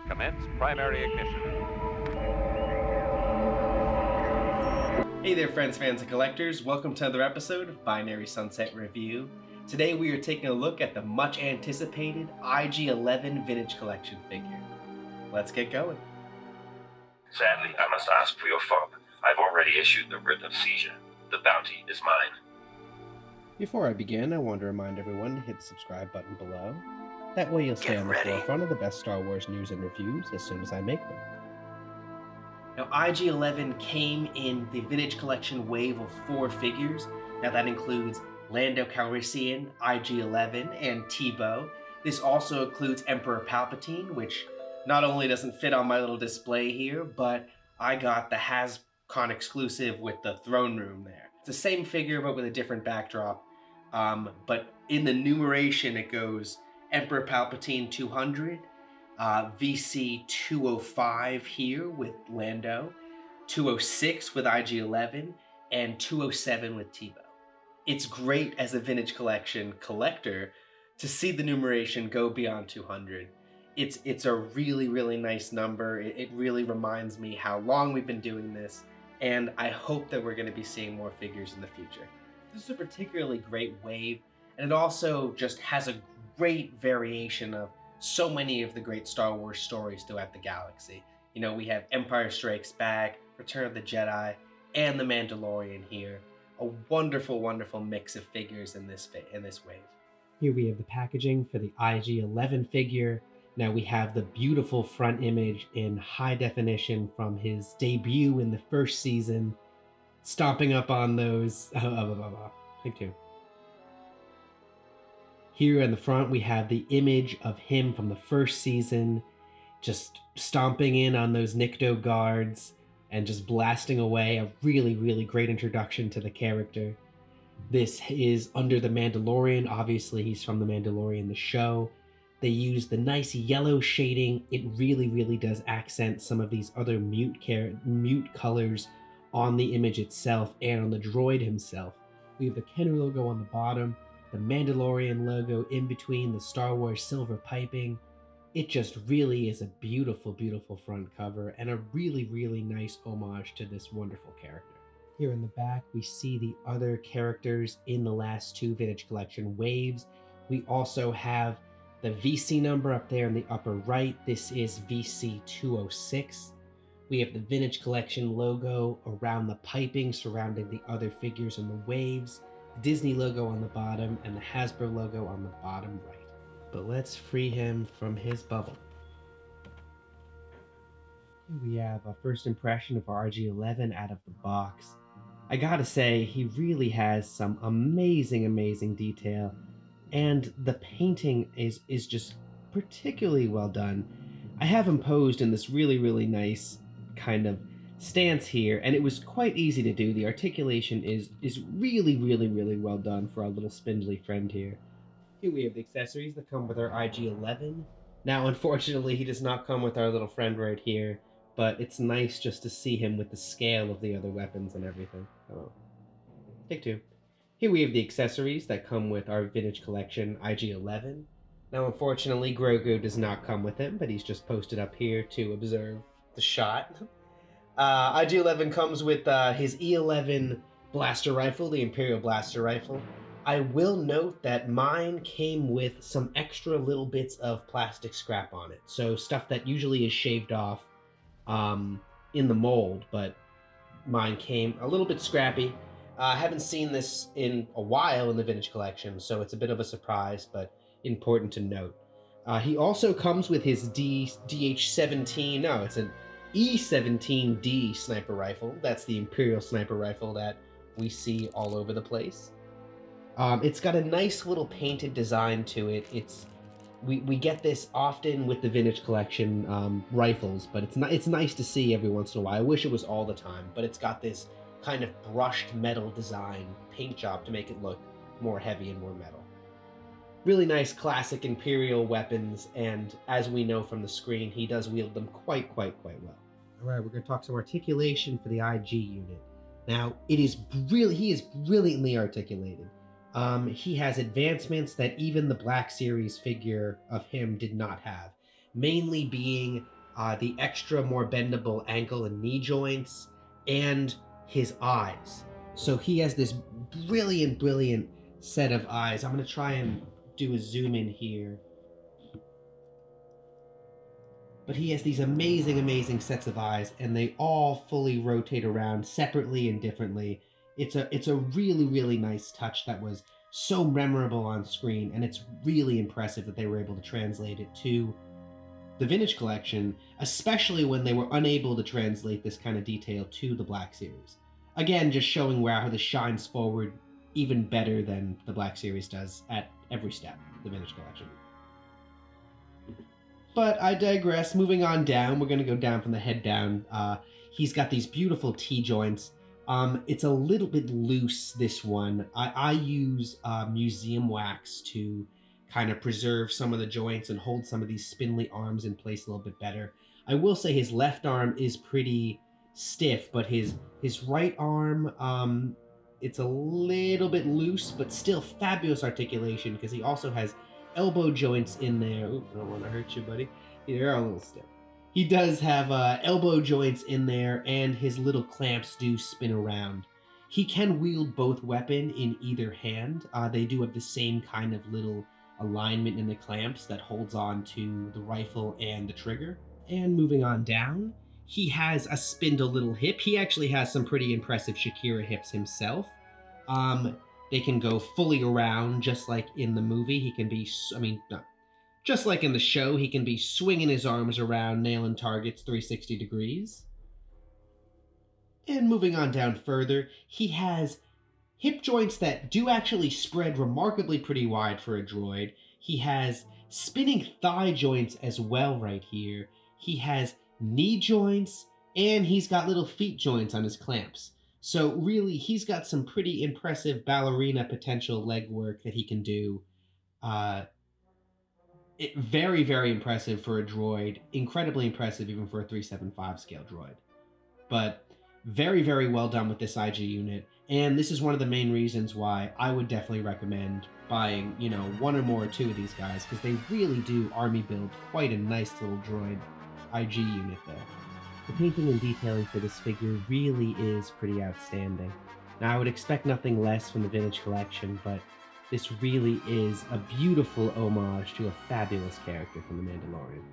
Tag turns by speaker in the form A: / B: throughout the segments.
A: Commence primary ignition.
B: Hey there friends, fans, and collectors. Welcome to another episode of Binary Sunset Review. Today we are taking a look at the much anticipated IG-11 Vintage Collection figure. Let's get going.
C: Sadly, I must ask for your fob. I've already issued the writ of seizure. The bounty is mine.
B: Before I begin, I want to remind everyone to hit the subscribe button below. That way you'll stay on the forefront of the best Star Wars news and reviews as soon as I make them. Now, IG-11 came in the Vintage Collection wave of 4 figures. Now that includes Lando Calrissian, IG-11, and Tebow. This also includes Emperor Palpatine, which not only doesn't fit on my little display here, but I got the HasCon exclusive with the throne room there. It's the same figure, but with a different backdrop. But in the numeration, it goes Emperor Palpatine 200, VC 205 here with Lando, 206 with IG-11, and 207 with Tebow. It's great as a Vintage Collection collector to see the numeration go beyond 200. It's a really, really nice number. It really reminds me how long we've been doing this, and I hope that we're going to be seeing more figures in the future. This is a particularly great wave, and it also just has a great variation of so many of the great Star Wars stories throughout the galaxy. You know, we have Empire Strikes Back, Return of the Jedi, and The Mandalorian here. A wonderful, wonderful mix of figures in this wave. Here we have the packaging for the IG-11 figure. Now we have the beautiful front image in high definition from his debut in the first season, stomping up on those. Take two. Here in the front, we have the image of him from the first season, just stomping in on those Nikto guards and just blasting away. A really, really great introduction to the character. This is under the Mandalorian. Obviously, he's from the Mandalorian, the show. They use the nice yellow shading. It really, really does accent some of these other mute colors on the image itself and on the droid himself. We have the Kenner logo on the bottom, the Mandalorian logo in between, the Star Wars silver piping. It just really is a beautiful, beautiful front cover and a really, really nice homage to this wonderful character. Here in the back, we see the other characters in the last 2 Vintage Collection waves. We also have the VC number up there in the upper right. This is VC 206. We have the Vintage Collection logo around the piping surrounding the other figures in the waves. Disney logo on the bottom and the Hasbro logo on the bottom right. But let's free him from his bubble. Here we have a first impression of RG-11 out of the box. I gotta say, he really has some amazing, amazing detail, and the painting is just particularly well done. I have him posed in this really, really nice kind of stance here, and it was quite easy to do. The articulation is really, really, really well done for our little spindly friend here. Here we have the accessories that come with our IG-11. Now, unfortunately, he does not come with our little friend right here, but it's nice just to see him with the scale of the other weapons and everything. Oh. Take 2. Here we have the accessories that come with our Vintage Collection IG-11. Now, unfortunately, Grogu does not come with him, but he's just posted up here to observe the shot. IG-11 comes with his E11 blaster rifle, the Imperial blaster rifle. I will note that mine came with some extra little bits of plastic scrap on it. So stuff that usually is shaved off in the mold, but mine came a little bit scrappy. I haven't seen this in a while in the Vintage Collection, so it's a bit of a surprise, but important to note. He also comes with his DH-17, no, it's an E-17D sniper rifle. That's the Imperial sniper rifle that we see all over the place. It's got a nice little painted design to it. We get this often with the Vintage Collection rifles, but it's nice to see every once in a while. I wish it was all the time, but it's got this kind of brushed metal design paint job to make it look more heavy and more metal. Really nice classic Imperial weapons, and as we know from the screen, he does wield them quite well. Alright, we're going to talk some articulation for the IG unit. Now, he is brilliantly articulated. He has advancements that even the Black Series figure of him did not have. Mainly being the extra more bendable ankle and knee joints, and his eyes. So he has this brilliant set of eyes. I'm going to try and do a zoom in here. But he has these amazing sets of eyes, and they all fully rotate around separately and differently. It's a really nice touch that was so memorable on screen, and it's really impressive that they were able to translate it to the Vintage Collection, especially when they were unable to translate this kind of detail to the Black Series. Again, just showing how this shines forward even better than the Black Series does at every step, the Vintage Collection. But I digress. Moving on down, we're going to go down from the head down. He's got these beautiful T-joints. It's a little bit loose, this one. I use museum wax to kind of preserve some of the joints and hold some of these spindly arms in place a little bit better. I will say his left arm is pretty stiff, but his right arm, it's a little bit loose, but still fabulous articulation because he also has elbow joints in there. Ooh, I don't want to hurt you, buddy. You're a little stiff. He does have elbow joints in there, and his little clamps do spin around. He can wield both weapon in either hand. They do have the same kind of little alignment in the clamps that holds on to the rifle and the trigger. And moving on down, he has a spindle little hip. He actually has some pretty impressive Shakira hips himself. They can go fully around, just like in the movie. He can be, just like in the show, he can be swinging his arms around, nailing targets 360 degrees. And moving on down further, he has hip joints that do actually spread remarkably pretty wide for a droid. He has spinning thigh joints as well right here. He has knee joints, and he's got little feet joints on his clamps. So really, he's got some pretty impressive ballerina potential leg work that he can do. Very impressive for a droid. Incredibly impressive even for a 375 scale droid. But very well done with this IG unit. And this is one of the main reasons why I would definitely recommend buying, one or more or two of these guys, because they really do army build quite a nice little droid IG unit there. The painting and detailing for this figure really is pretty outstanding. Now, I would expect nothing less from the Vintage Collection, but this really is a beautiful homage to a fabulous character from The Mandalorian.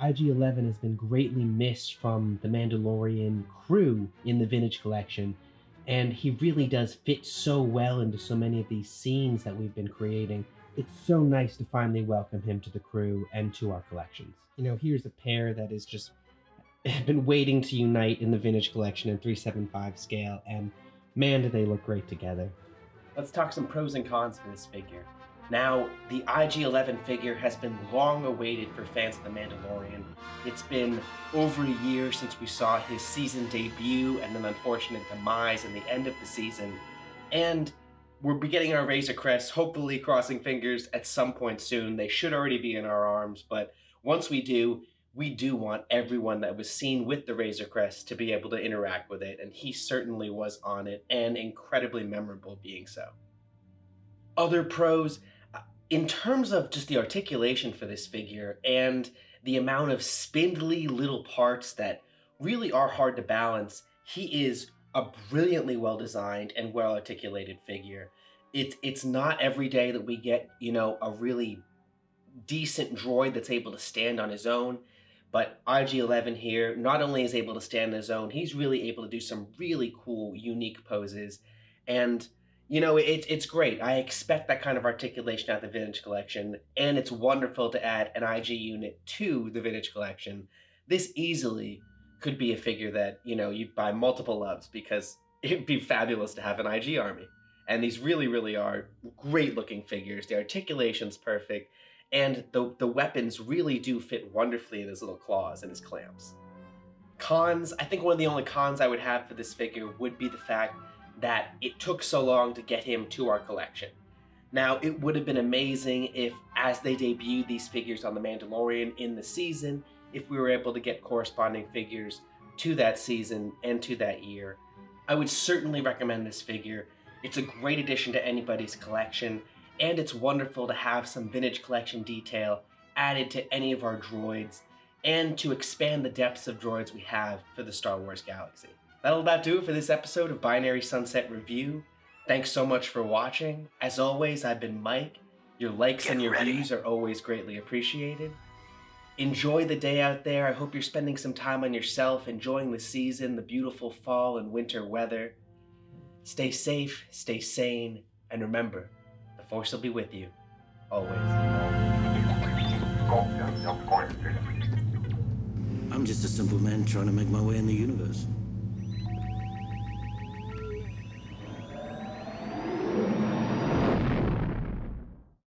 B: IG-11 has been greatly missed from the Mandalorian crew in the Vintage Collection, and he really does fit so well into so many of these scenes that we've been creating. It's so nice to finally welcome him to the crew and to our collections. Here's a pair that is just been waiting to unite in the Vintage Collection in 375 scale, and man, do they look great together. Let's talk some pros and cons for this figure. Now, the IG-11 figure has been long awaited for fans of The Mandalorian. It's been over a year since we saw his season debut and an unfortunate demise in the end of the season. And we're getting our Razorcrests, hopefully crossing fingers, at some point soon. They should already be in our arms, but once we do want everyone that was seen with the Razorcrest to be able to interact with it, and he certainly was on it, and incredibly memorable being so. Other pros, in terms of just the articulation for this figure and the amount of spindly little parts that really are hard to balance, he is a brilliantly well-designed and well-articulated figure. It's not every day that we get, a really decent droid that's able to stand on his own. But IG-11 here not only is able to stand on his own, he's really able to do some really cool, unique poses. And, it's great. I expect that kind of articulation out of the Vintage Collection, and it's wonderful to add an IG unit to the Vintage Collection. This easily could be a figure that, you'd buy multiple loves, because it'd be fabulous to have an IG army. And these really are great-looking figures. The articulation's perfect. And the weapons really do fit wonderfully in his little claws and his clamps. Cons, I think one of the only cons I would have for this figure would be the fact that it took so long to get him to our collection. Now, it would have been amazing if, as they debuted these figures on The Mandalorian in the season, if we were able to get corresponding figures to that season and to that year. I would certainly recommend this figure. It's a great addition to anybody's collection, and it's wonderful to have some Vintage Collection detail added to any of our droids. and to expand the depths of droids we have for the Star Wars galaxy. That'll about do it for this episode of Binary Sunset Review. Thanks so much for watching. As always, I've been Mike. Your likes and your views are always greatly appreciated. Enjoy the day out there. I hope you're spending some time on yourself, enjoying the season, the beautiful fall and winter weather. Stay safe, stay sane, and remember, the Force will be with you, always.
A: I'm just a simple man trying to make my way in the universe.